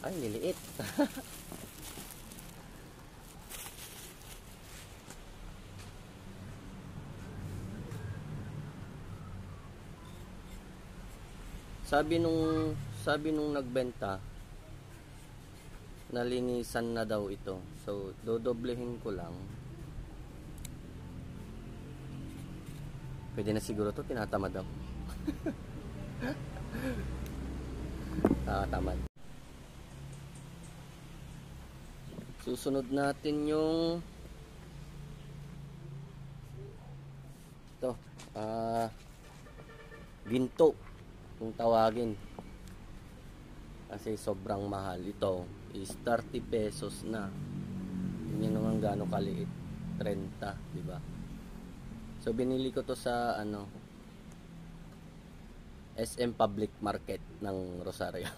Ay, liliit. Sabi nung nagbenta, nalinisan na daw ito. So, dodoblehin ko lang. Pwede na siguro to, tinatamad daw. Tamad. Susunod natin yung ito, ginto kung tawagin, kasi sobrang mahal. Ito is 30 pesos na. Yun naman gaano kaliit, 30, diba? So binili ko to sa SM Public Market ng Rosario.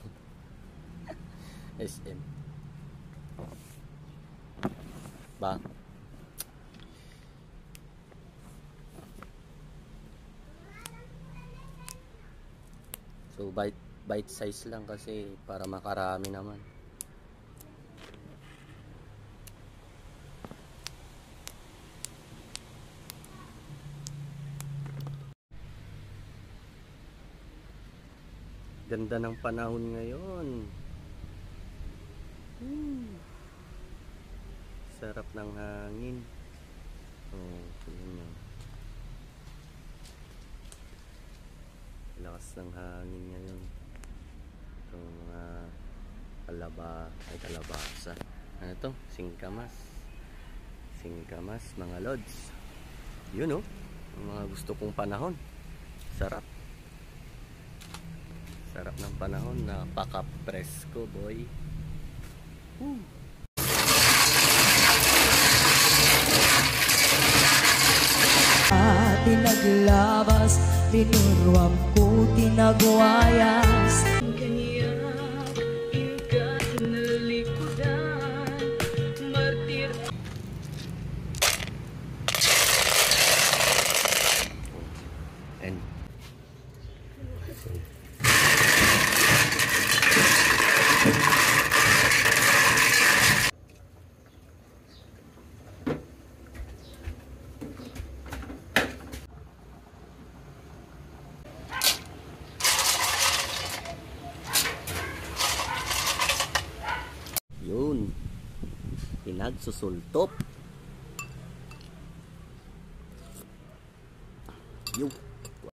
SM ba? So bite size lang kasi para makarami naman. Ganda ng panahon ngayon. Sarap ng hangin. Oh, tingnan nyo. Lakas ng hangin ngayon. Itong mga kalabasa. Ano to? Singkamas. Singkamas, mga lods. Yun oh. Ang mga gusto kong panahon. Sarap. Sarap ng panahon. Napaka-presko, boy. Tinaglabas, tinuruan ko, tinagwayas. Kanya, inka, inalikudan, martir. And yun, pinagsusultop.